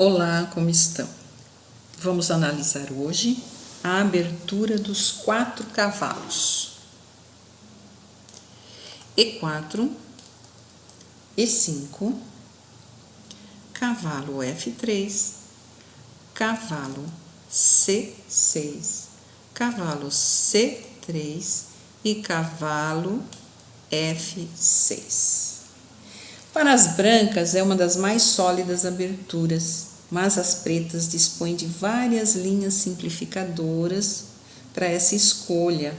Olá, como estão? Vamos analisar hoje a abertura dos 4 cavalos. E4, E5, cavalo F3, cavalo C6, cavalo C3 e cavalo F6. Para as brancas é uma das mais sólidas aberturas, mas as pretas dispõem de várias linhas simplificadoras para essa escolha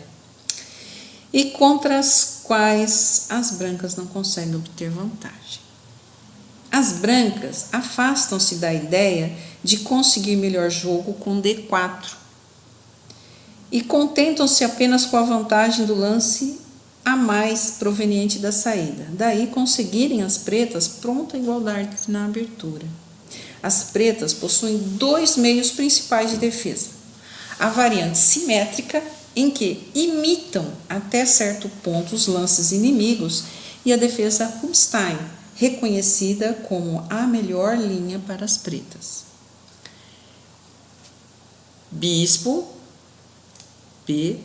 e contra as quais as brancas não conseguem obter vantagem. As brancas afastam-se da ideia de conseguir melhor jogo com D4 e contentam-se apenas com a vantagem do lance a mais proveniente da saída. Daí conseguirem as pretas pronta igualdade na abertura. As pretas possuem 2 meios principais de defesa. A variante simétrica, em que imitam até certo ponto os lances inimigos, e a defesa Rubinstein, reconhecida como a melhor linha para as pretas. Bispo B5.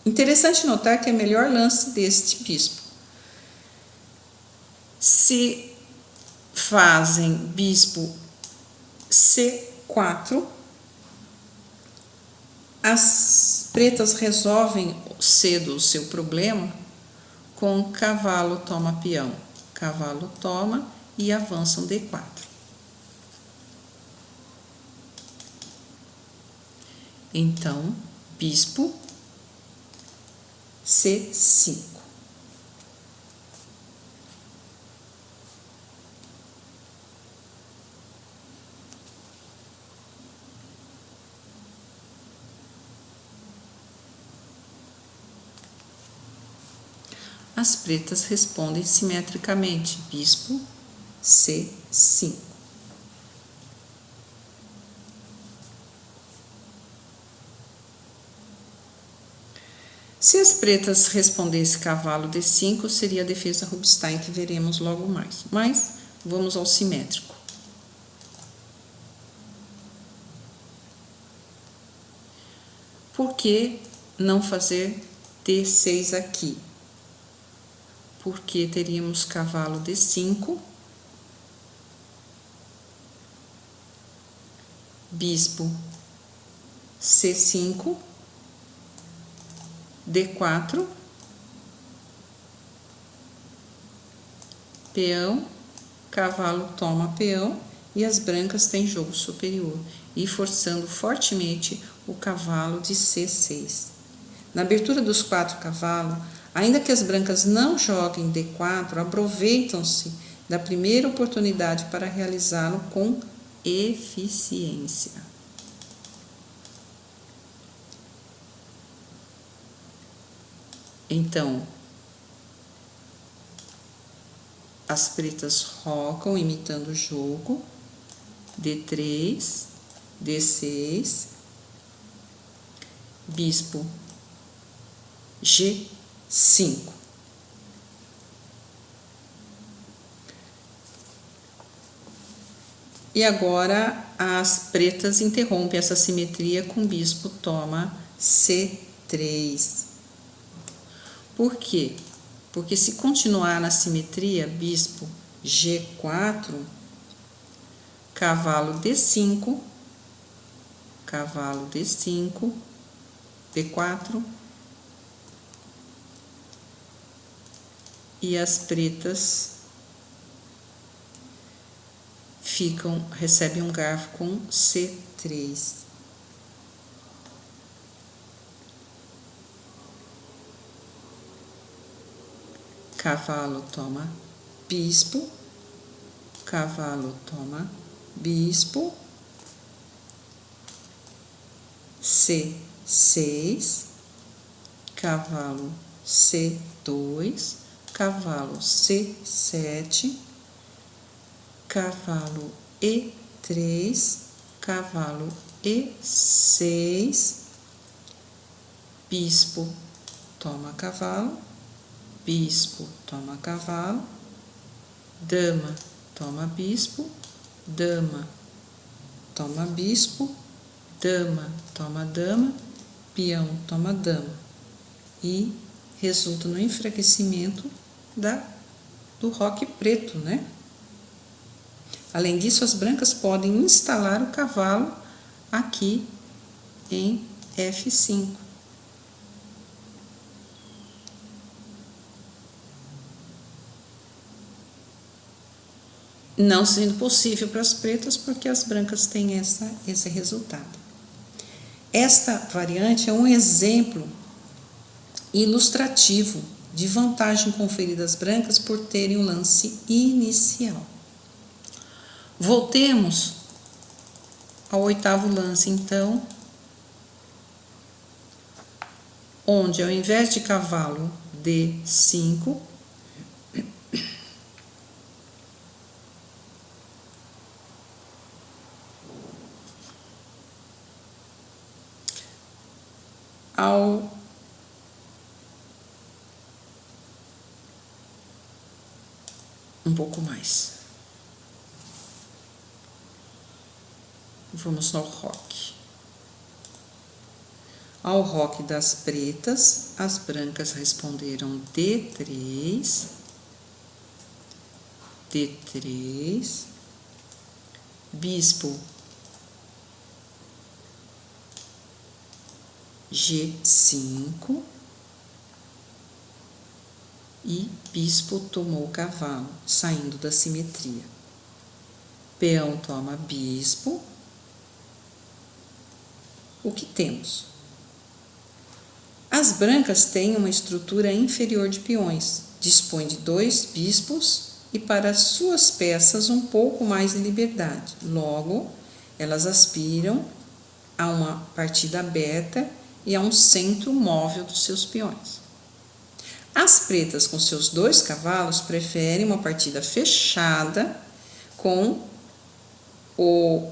Interessante notar que é o melhor lance deste bispo. Se fazem bispo C4, as pretas resolvem cedo o seu problema com cavalo toma peão. Cavalo toma e avançam D4. Então, bispo C5. As pretas respondem simetricamente, bispo C5. Se as pretas respondessem cavalo D5, seria a defesa Rubinstein, que veremos logo mais. Mas vamos ao simétrico. Por que não fazer D6 aqui? Porque teríamos cavalo D5, bispo C5, D4, peão, cavalo toma peão e as brancas têm jogo superior, e forçando fortemente o cavalo de C6. Na abertura dos 4 cavalos, ainda que as brancas não joguem D4, aproveitam-se da primeira oportunidade para realizá-lo com eficiência. Então, as pretas rocam imitando o jogo, D3, D6, bispo G5. E agora as pretas interrompem essa simetria com bispo toma C3. Por quê? Porque se continuar na simetria, bispo G4, cavalo D5, cavalo D5, D4, e as pretas recebem um garfo com C3. Cavalo toma bispo, cavalo toma bispo, C6, cavalo C2, cavalo C7, cavalo E3, cavalo E6, bispo toma cavalo, bispo toma cavalo, dama toma bispo, dama, toma bispo, dama, toma dama, peão, toma dama. E resulta no enfraquecimento do roque preto, né? Além disso, as brancas podem instalar o cavalo aqui em F5. Não sendo possível para as pretas, porque as brancas têm esse resultado. Esta variante é um exemplo ilustrativo de vantagem conferida às brancas por terem o lance inicial. Voltemos ao oitavo lance, então, onde ao invés de cavalo D5, um pouco mais. Vamos no roque. Ao roque das pretas, as brancas responderam D3, D3, bispo G5 e bispo tomou o cavalo, saindo da simetria. Peão toma bispo. O que temos? As brancas têm uma estrutura inferior de peões, dispõem de 2 bispos e para suas peças um pouco mais de liberdade. Logo, elas aspiram a uma partida aberta e a um centro móvel dos seus peões. As pretas, com seus 2 cavalos, preferem uma partida fechada com o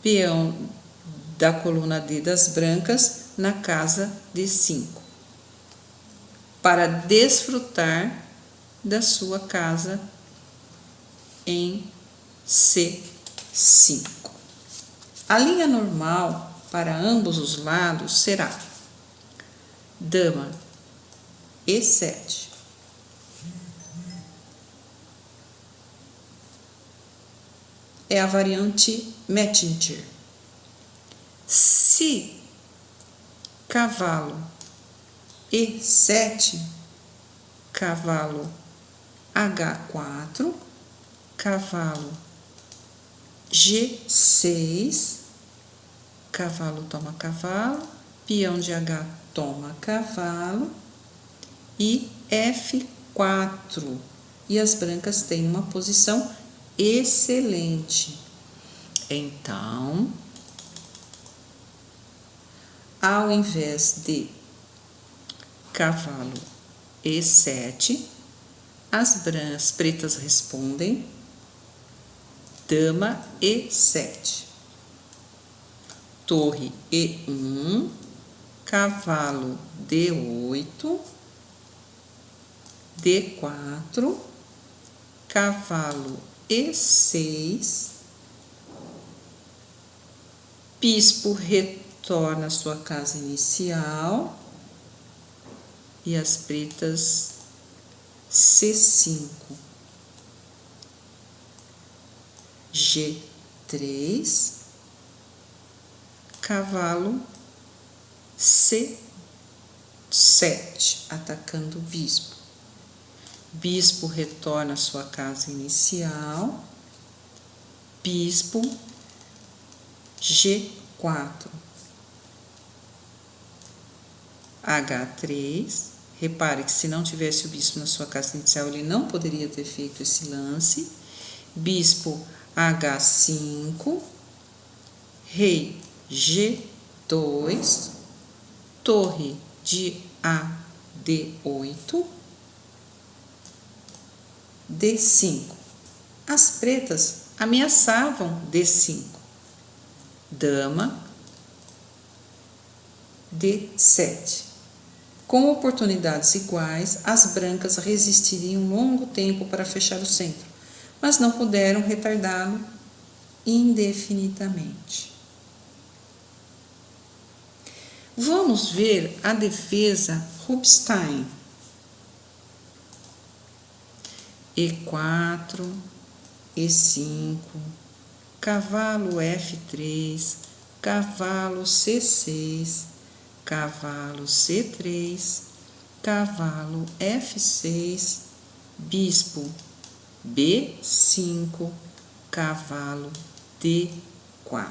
peão da coluna D das brancas na casa D5, para desfrutar da sua casa em C5. A linha normal para ambos os lados será dama E7, é a variante Mettinger. Se cavalo E7, cavalo H4, cavalo G6, cavalo toma cavalo, peão de H toma cavalo e F4. E as brancas têm uma posição excelente. Então, ao invés de cavalo E7, as pretas respondem dama E7, torre E1, cavalo D8, D4, cavalo E6, bispo retorna à sua casa inicial e as pretas C5, G3, cavalo C7, atacando o bispo. Bispo retorna à sua casa inicial, bispo G4, H3. Repare que se não tivesse o bispo na sua casa inicial, ele não poderia ter feito esse lance. Bispo H5, rei G2, torre de A D8, D5. As pretas ameaçavam D5, dama D7. Com oportunidades iguais, as brancas resistiriam um longo tempo para fechar o centro, mas não puderam retardá-lo indefinidamente. Vamos ver a defesa Rubinstein. E4, E5, cavalo F3, cavalo C6, cavalo C3, cavalo F6, bispo B5, cavalo D4.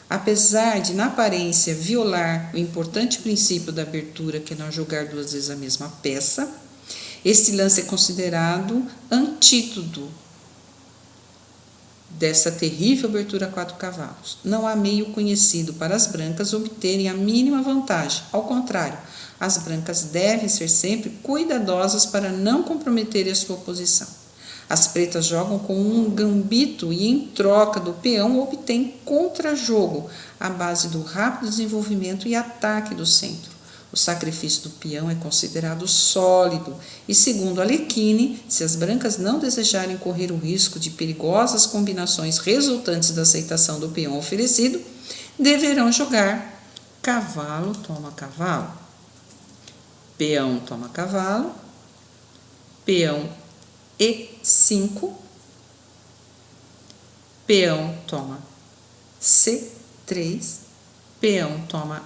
Apesar de, na aparência, violar o importante princípio da abertura, que é não jogar duas vezes a mesma peça, este lance é considerado antídoto dessa terrível abertura a 4 cavalos. Não há meio conhecido para as brancas obterem a mínima vantagem. Ao contrário, as brancas devem ser sempre cuidadosas para não comprometerem a sua posição. As pretas jogam com um gambito e, em troca do peão, obtêm contra-jogo à base do rápido desenvolvimento e ataque do centro. O sacrifício do peão é considerado sólido e, segundo Alekhine, se as brancas não desejarem correr o risco de perigosas combinações resultantes da aceitação do peão oferecido, deverão jogar cavalo toma cavalo, peão toma cavalo, peão E5, peão toma C3, peão toma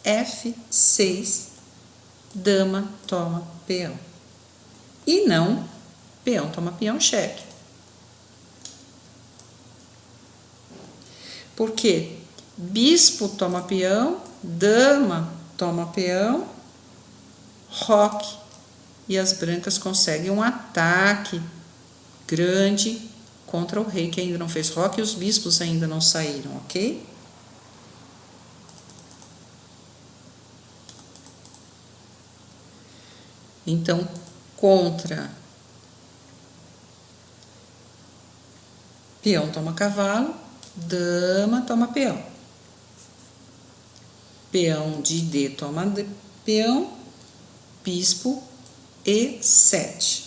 F6, dama toma peão. E não peão toma peão, cheque. Porque bispo toma peão, dama toma peão, roque, e as brancas conseguem um ataque grande contra o rei, que ainda não fez roque, e os bispos ainda não saíram, ok? Então, contra peão toma cavalo, dama toma peão. Peão de D toma peão, bispo E7.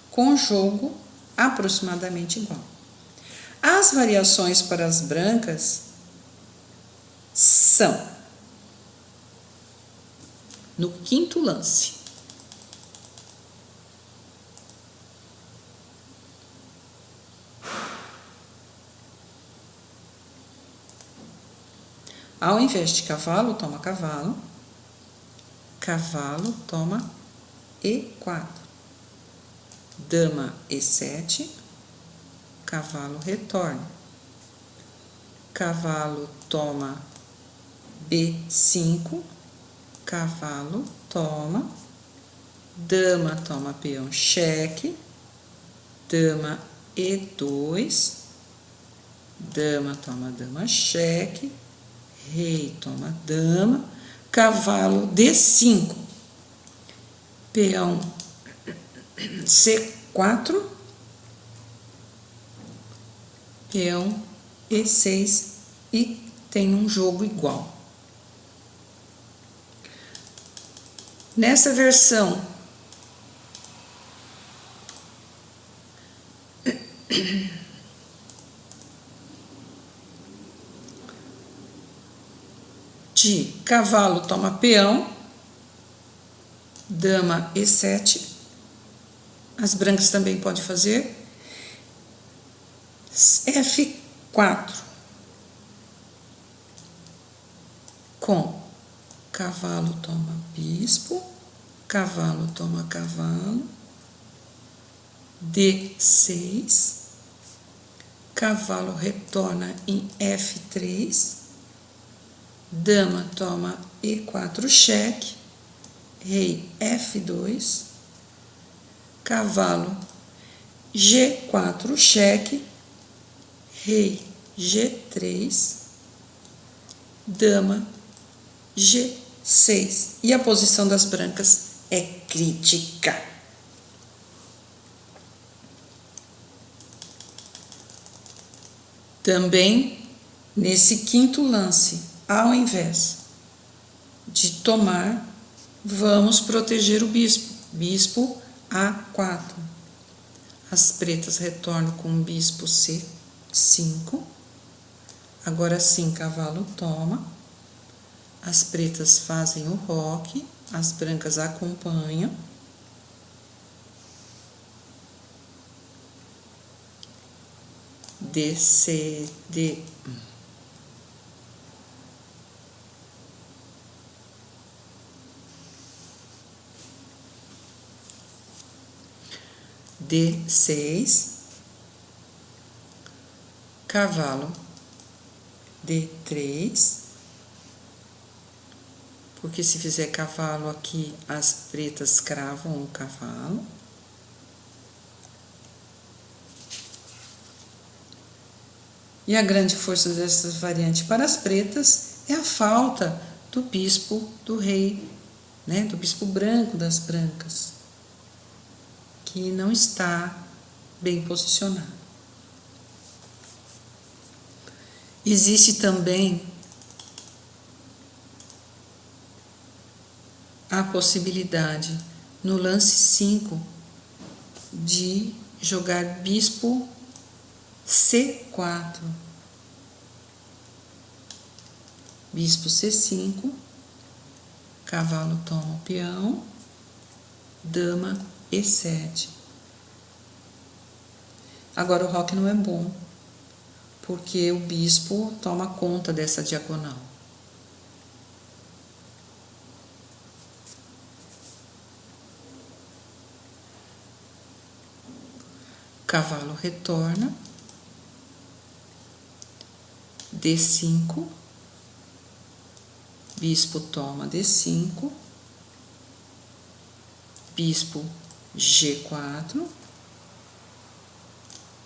Com jogo aproximadamente igual. As variações para as brancas são no quinto lance. Ao invés de cavalo, toma cavalo, cavalo toma E4, dama E7, cavalo retorna, cavalo toma B5, cavalo toma, dama toma peão cheque, dama E2, dama toma dama cheque, rei toma dama, cavalo D5, peão C4, peão E6 e tem um jogo igual. Nessa versão de cavalo toma peão, dama E7, as brancas também podem fazer F4 com cavalo toma bispo, cavalo toma cavalo, D6, cavalo retorna em F3, dama toma E4 cheque, rei F2, cavalo G4 cheque, rei G3, dama G6. E a posição das brancas é crítica. Também, nesse quinto lance, ao invés de tomar, vamos proteger o bispo. Bispo A4. As pretas retornam com o bispo C5. Agora sim, cavalo toma. As pretas fazem o roque, as brancas acompanham. D. D6, cavalo, D3, porque se fizer cavalo aqui, as pretas cravam o cavalo. E a grande força dessa variante para as pretas é a falta do bispo do rei, né, do bispo branco das brancas, que não está bem posicionado. Existe também a possibilidade, no lance 5, de jogar bispo C4. Bispo C5, cavalo toma o peão, dama E7. Agora o roque não é bom, porque o bispo toma conta dessa diagonal. Cavalo retorna, D5, bispo toma D5, bispo G4,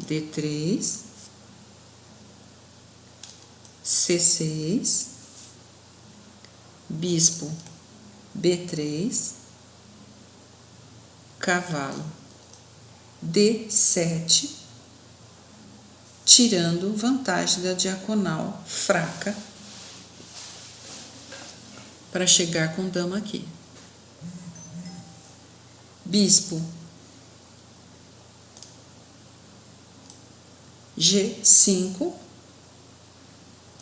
D3, C6, bispo B3, cavalo D7, tirando vantagem da diagonal fraca para chegar com dama aqui. Bispo G5,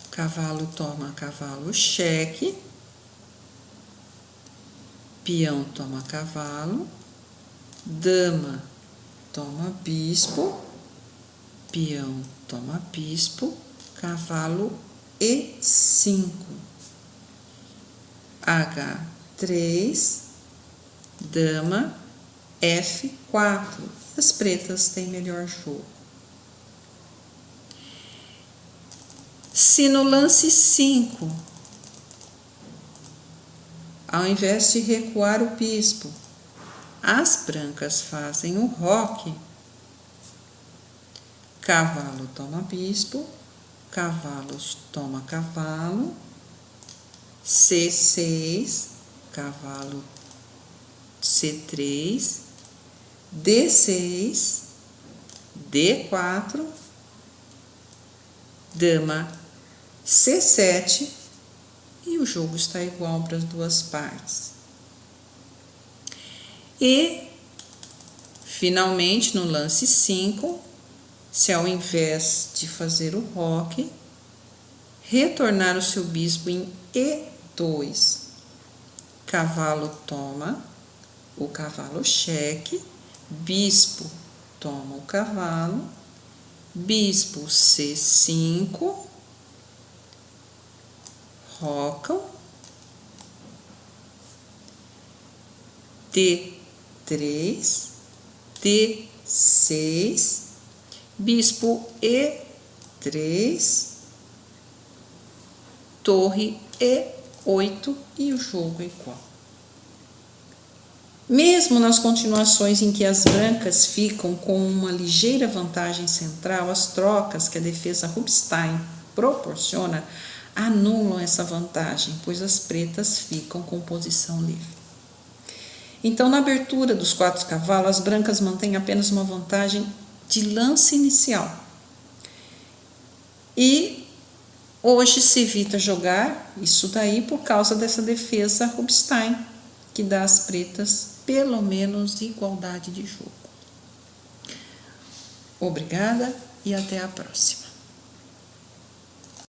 cavalo toma cavalo, cheque, peão toma cavalo, dama toma bispo, peão toma bispo, cavalo E5, H3, dama F4. As pretas têm melhor jogo. Se no lance 5, ao invés de recuar o bispo, as brancas fazem o roque, cavalo toma bispo, cavalo toma cavalo, C6, cavalo C3, D6, D4, dama C7, e o jogo está igual para as duas partes. E, finalmente, no lance 5, se ao invés de fazer o roque, retornar o seu bispo em E2, cavalo toma o cavalo cheque, bispo toma o cavalo, bispo C5, rocam, D3, D6, bispo E3, torre E8 e o jogo é igual. Mesmo nas continuações em que as brancas ficam com uma ligeira vantagem central, as trocas que a defesa Rubinstein proporciona anulam essa vantagem, pois as pretas ficam com posição livre. Então, na abertura dos 4 cavalos, as brancas mantêm apenas uma vantagem de lance inicial. E hoje se evita jogar isso daí por causa dessa defesa Rubinstein, que dá às pretas pelo menos igualdade de jogo. Obrigada e até a próxima.